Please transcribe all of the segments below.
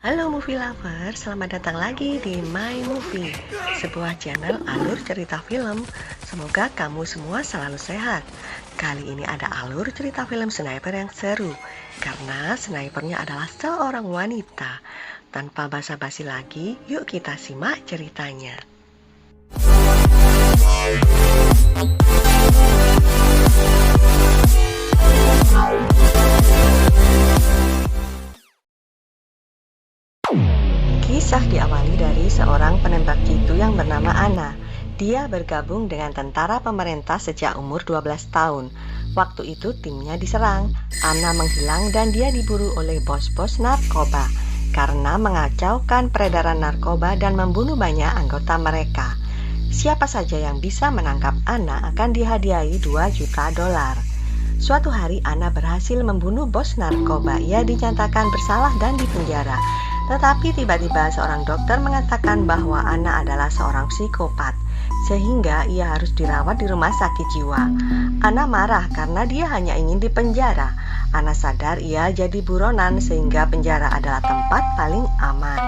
Halo movie lover, selamat datang lagi di My Movie, sebuah channel alur cerita film. Semoga kamu semua selalu sehat. Kali ini ada alur cerita film sniper yang seru, karena snipernya adalah seorang wanita. Tanpa basa-basi lagi, yuk kita simak ceritanya. Kisah diawali dari seorang penembak jitu yang bernama Anna. Dia bergabung dengan tentara pemerintah sejak umur 12 tahun. Waktu itu timnya diserang. Anna menghilang dan dia diburu oleh bos-bos narkoba karena mengacaukan peredaran narkoba dan membunuh banyak anggota mereka. Siapa saja yang bisa menangkap Anna akan dihadiahi 2 juta dolar. Suatu hari Anna berhasil membunuh bos narkoba. Ia dinyatakan bersalah dan dipenjara. Tetapi tiba-tiba seorang dokter mengatakan bahwa Anna adalah seorang psikopat, sehingga ia harus dirawat di rumah sakit jiwa. Anna marah karena dia hanya ingin dipenjara. Anna sadar ia jadi buronan sehingga penjara adalah tempat paling aman.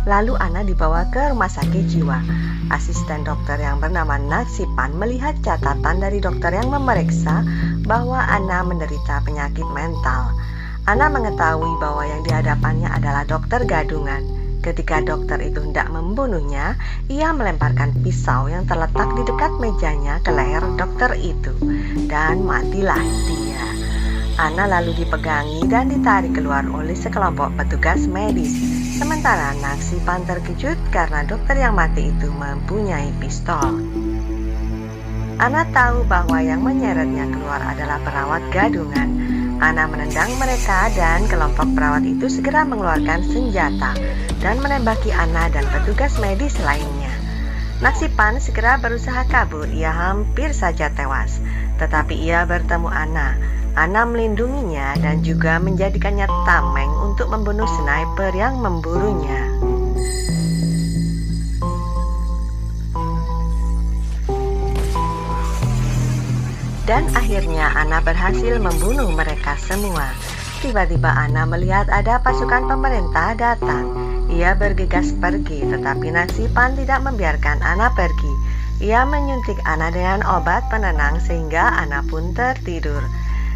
Lalu Anna dibawa ke rumah sakit jiwa. Asisten dokter yang bernama Naksipan melihat catatan dari dokter yang memeriksa bahwa Anna menderita penyakit mental. Anna mengetahui bahwa yang dihadapannya adalah dokter gadungan. Ketika dokter itu hendak membunuhnya, ia melemparkan pisau yang terletak di dekat mejanya ke leher dokter itu, dan matilah dia. Anna lalu dipegangi dan ditarik keluar oleh sekelompok petugas medis. Sementara Naksipan terkejut karena dokter yang mati itu mempunyai pistol. Anna tahu bahwa yang menyeretnya keluar adalah perawat gadungan. Anna menendang mereka dan kelompok perawat itu segera mengeluarkan senjata dan menembaki Anna dan petugas medis lainnya. Naksipan segera berusaha kabur, ia hampir saja tewas. Tetapi ia bertemu Anna. Anna melindunginya dan juga menjadikannya tameng untuk membunuh sniper yang memburunya. Dan akhirnya Anna berhasil membunuh mereka semua. Tiba-tiba Anna melihat ada pasukan pemerintah datang. Ia bergegas pergi, tetapi Naksipan tidak membiarkan Anna pergi. Ia menyuntik Anna dengan obat penenang sehingga Anna pun tertidur.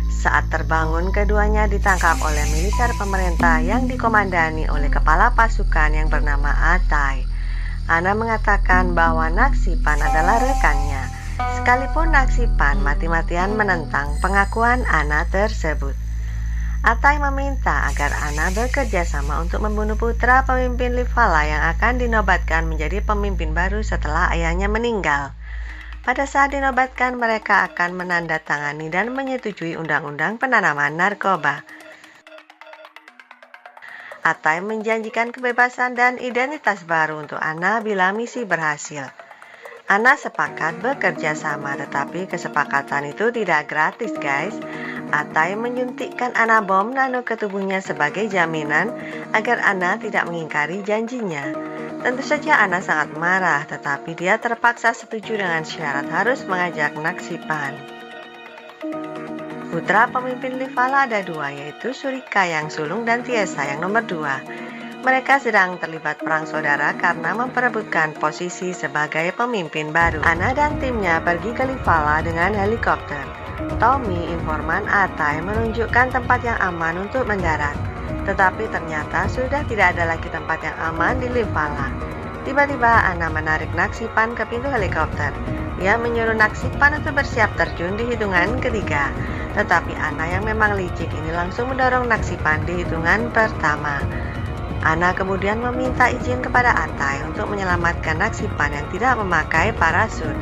Saat terbangun, keduanya ditangkap oleh militer pemerintah yang dikomandani oleh kepala pasukan yang bernama Atai. Anna mengatakan bahwa Naksipan adalah rekannya. Sekalipun Naksipan mati-matian menentang pengakuan Anna tersebut. Atai meminta agar Anna bekerja sama untuk membunuh putra pemimpin Livala yang akan dinobatkan menjadi pemimpin baru setelah ayahnya meninggal. Pada saat dinobatkan, mereka akan menandatangani dan menyetujui undang-undang penanaman narkoba. Atai menjanjikan kebebasan dan identitas baru untuk Anna bila misi berhasil. Anna sepakat bekerja sama, tetapi kesepakatan itu tidak gratis, guys. Atai menyuntikkan Anna bom nano ke tubuhnya sebagai jaminan agar Anna tidak mengingkari janjinya. Tentu saja Anna sangat marah, tetapi dia terpaksa setuju dengan syarat harus mengajak Naksipan. Putra pemimpin Livala ada 2, yaitu Surika yang sulung dan Tiesa yang nomor 2. Mereka sedang terlibat perang saudara karena memperebutkan posisi sebagai pemimpin baru. Anna dan timnya pergi ke Livala dengan helikopter. Tommy, informan Atai, menunjukkan tempat yang aman untuk mendarat. Tetapi ternyata sudah tidak ada lagi tempat yang aman di Livala. Tiba-tiba Anna menarik Naksipan ke pintu helikopter. Ia menyuruh Naksipan untuk bersiap terjun di hitungan ketiga. Tetapi Anna yang memang licik ini langsung mendorong Naksipan di hitungan pertama. Anna kemudian meminta izin kepada Atai untuk menyelamatkan Naksipan yang tidak memakai parasut.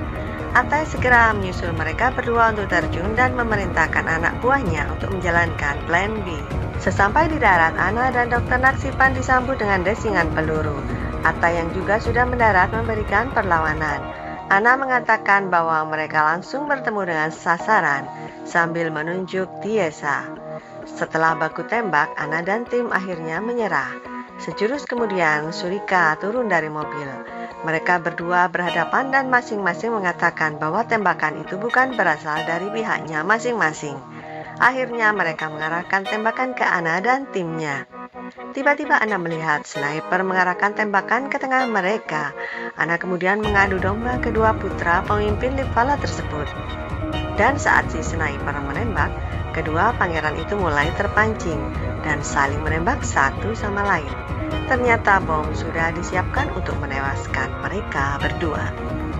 Atai segera menyusul mereka berdua untuk terjun dan memerintahkan anak buahnya untuk menjalankan plan B. Sesampai di darat, Anna dan Dr. Naksipan disambut dengan desingan peluru. Atai yang juga sudah mendarat memberikan perlawanan. Anna mengatakan bahwa mereka langsung bertemu dengan sasaran sambil menunjuk Tiesa. Setelah baku tembak, Anna dan tim akhirnya menyerah. Sejurus kemudian, Surika turun dari mobil. Mereka berdua berhadapan dan masing-masing mengatakan bahwa tembakan itu bukan berasal dari pihaknya masing-masing. Akhirnya mereka mengarahkan tembakan ke Anna dan timnya. Tiba-tiba Ana melihat sniper mengarahkan tembakan ke tengah mereka. Ana kemudian mengadu domba kedua putra pemimpin Livala tersebut. Dan saat si sniper menembak, kedua pangeran itu mulai terpancing dan saling menembak satu sama lain. Ternyata bom sudah disiapkan untuk menewaskan mereka berdua.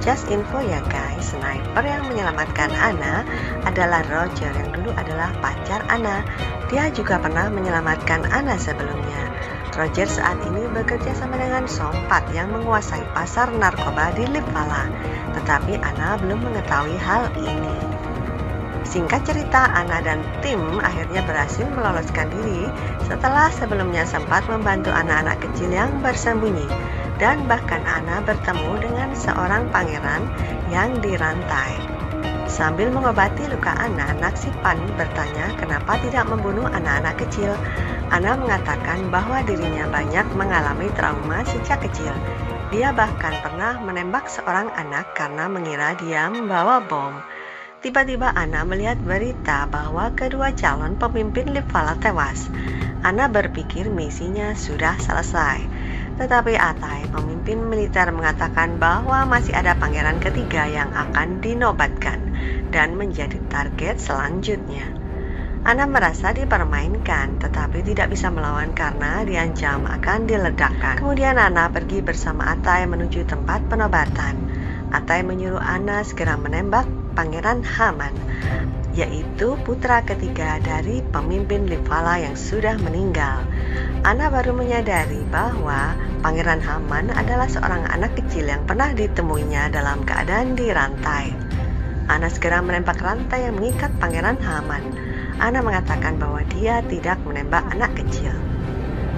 Just info ya guys, sniper yang menyelamatkan Ana adalah Roger yang dulu adalah pacar Ana. Dia juga pernah menyelamatkan Ana sebelumnya. Roger saat ini bekerja sama dengan Sompat yang menguasai pasar narkoba di Livala, tetapi Ana belum mengetahui hal ini. Singkat cerita, Ana dan tim akhirnya berhasil meloloskan diri setelah sebelumnya sempat membantu anak-anak kecil yang bersembunyi. Dan bahkan Ana bertemu dengan seorang pangeran yang dirantai. Sambil mengobati luka Ana, Naksipan bertanya kenapa tidak membunuh anak-anak kecil. Ana mengatakan bahwa dirinya banyak mengalami trauma sejak kecil. Dia bahkan pernah menembak seorang anak karena mengira dia membawa bom. Tiba-tiba Ana melihat berita bahwa kedua calon pemimpin Livala tewas. Ana berpikir misinya sudah selesai. Tetapi Atai, pemimpin militer, mengatakan bahwa masih ada pangeran ketiga yang akan dinobatkan dan menjadi target selanjutnya. Ana merasa dipermainkan, tetapi tidak bisa melawan karena diancam akan diledakkan. Kemudian Ana pergi bersama Atai menuju tempat penobatan. Atai menyuruh Ana segera menembak Pangeran Haman, yaitu putra ketiga dari pemimpin Livala yang sudah meninggal. Ana baru menyadari bahwa Pangeran Haman adalah seorang anak kecil yang pernah ditemuinya dalam keadaan dirantai. Ana segera menembak rantai yang mengikat Pangeran Haman. Ana mengatakan bahwa dia tidak menembak anak kecil.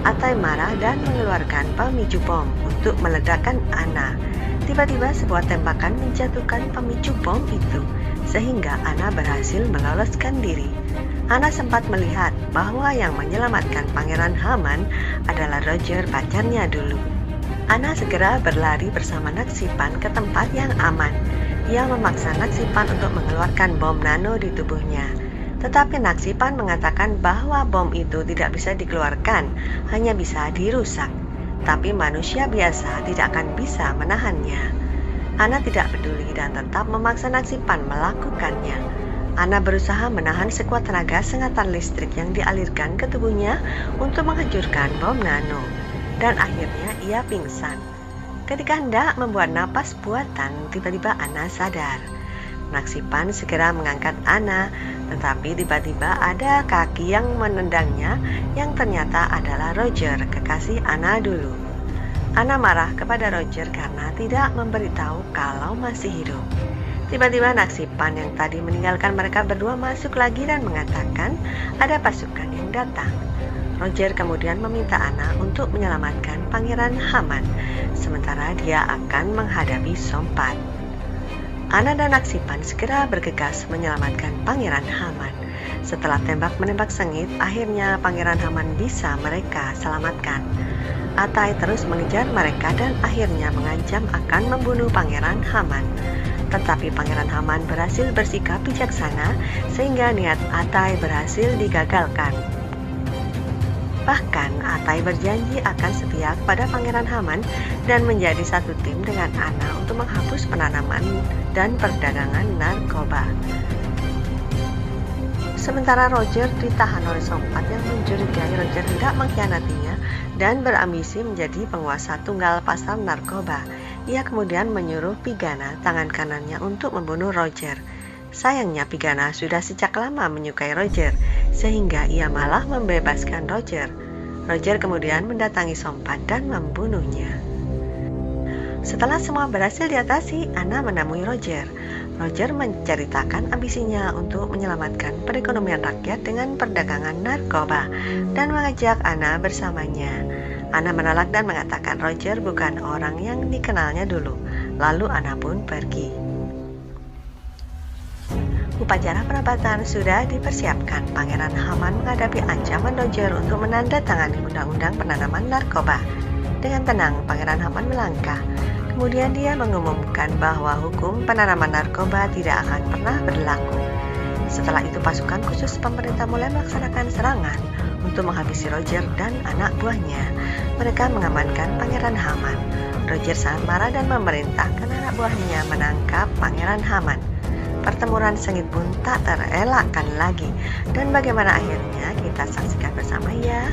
Atai marah dan mengeluarkan pemicu bom untuk meledakkan Ana. Tiba-tiba sebuah tembakan menjatuhkan pemicu bom itu, sehingga Ana berhasil meloloskan diri. Ana sempat melihat bahwa yang menyelamatkan Pangeran Haman adalah Roger, pacarnya dulu. Ana segera berlari bersama Naksipan ke tempat yang aman. Ia memaksa Naksipan untuk mengeluarkan bom nano di tubuhnya. Tetapi Naksipan mengatakan bahwa bom itu tidak bisa dikeluarkan, hanya bisa dirusak. Tapi manusia biasa tidak akan bisa menahannya. Ana tidak peduli dan tetap memaksa Naksipan melakukannya. Ana berusaha menahan sekuat tenaga sengatan listrik yang dialirkan ke tubuhnya untuk menghancurkan bom nano. Dan akhirnya ia pingsan. Ketika hendak membuat napas buatan, tiba-tiba Ana sadar. Naksipan segera mengangkat Ana, tetapi tiba-tiba ada kaki yang menendangnya yang ternyata adalah Roger, kekasih Ana dulu. Ana marah kepada Roger karena tidak memberitahu kalau masih hidup. Tiba-tiba Naksipan yang tadi meninggalkan mereka berdua masuk lagi dan mengatakan ada pasukan yang datang. Roger kemudian meminta Ana untuk menyelamatkan Pangeran Haman, sementara dia akan menghadapi Sompat. Ana dan Naksipan segera bergegas menyelamatkan Pangeran Haman. Setelah tembak-menembak sengit, akhirnya Pangeran Haman bisa mereka selamatkan. Atai terus mengejar mereka dan akhirnya mengancam akan membunuh Pangeran Haman. Tetapi Pangeran Haman berhasil bersikap bijaksana sehingga niat Atai berhasil digagalkan. Bahkan Atai berjanji akan setia kepada Pangeran Haman dan menjadi satu tim dengan Ana untuk menghapus penanaman dan perdagangan narkoba. Sementara Roger ditahan oleh Sompat yang mencurigai Roger tidak mengkhianatinya dan berambisi menjadi penguasa tunggal pasar narkoba. Ia kemudian menyuruh Pigana, tangan kanannya, untuk membunuh Roger. Sayangnya Pigana sudah sejak lama menyukai Roger, sehingga ia malah membebaskan Roger. Roger kemudian mendatangi Sompat dan membunuhnya. Setelah semua berhasil diatasi, Ana menemui Roger. Roger menceritakan ambisinya untuk menyelamatkan perekonomian rakyat dengan perdagangan narkoba dan mengajak Ana bersamanya. Ana menolak dan mengatakan Roger bukan orang yang dikenalnya dulu. Lalu Ana pun pergi. Upacara penobatan sudah dipersiapkan. Pangeran Haman menghadapi ancaman Roger untuk menandatangani undang-undang penanaman narkoba. Dengan tenang, Pangeran Haman melangkah. Kemudian dia mengumumkan bahwa hukum penanaman narkoba tidak akan pernah berlaku. Setelah itu pasukan khusus pemerintah mulai melaksanakan serangan untuk untuk menghabisi Roger dan anak buahnya. Mereka mengamankan Pangeran Haman. Roger sangat marah dan memerintahkan anak buahnya menangkap Pangeran Haman. Pertempuran sengit pun tak terelakkan lagi. Dan bagaimana akhirnya, kita saksikan bersama ya.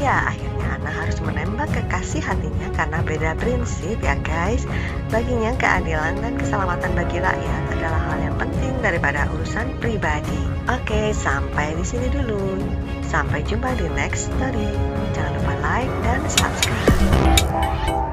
Ya, akhirnya Anna harus menembak kekasih hatinya karena beda prinsip ya guys. Baginya keadilan dan keselamatan bagi rakyat adalah hal yang penting daripada urusan pribadi. Oke, sampai di sini dulu. Sampai jumpa di next story. Jangan lupa like dan subscribe.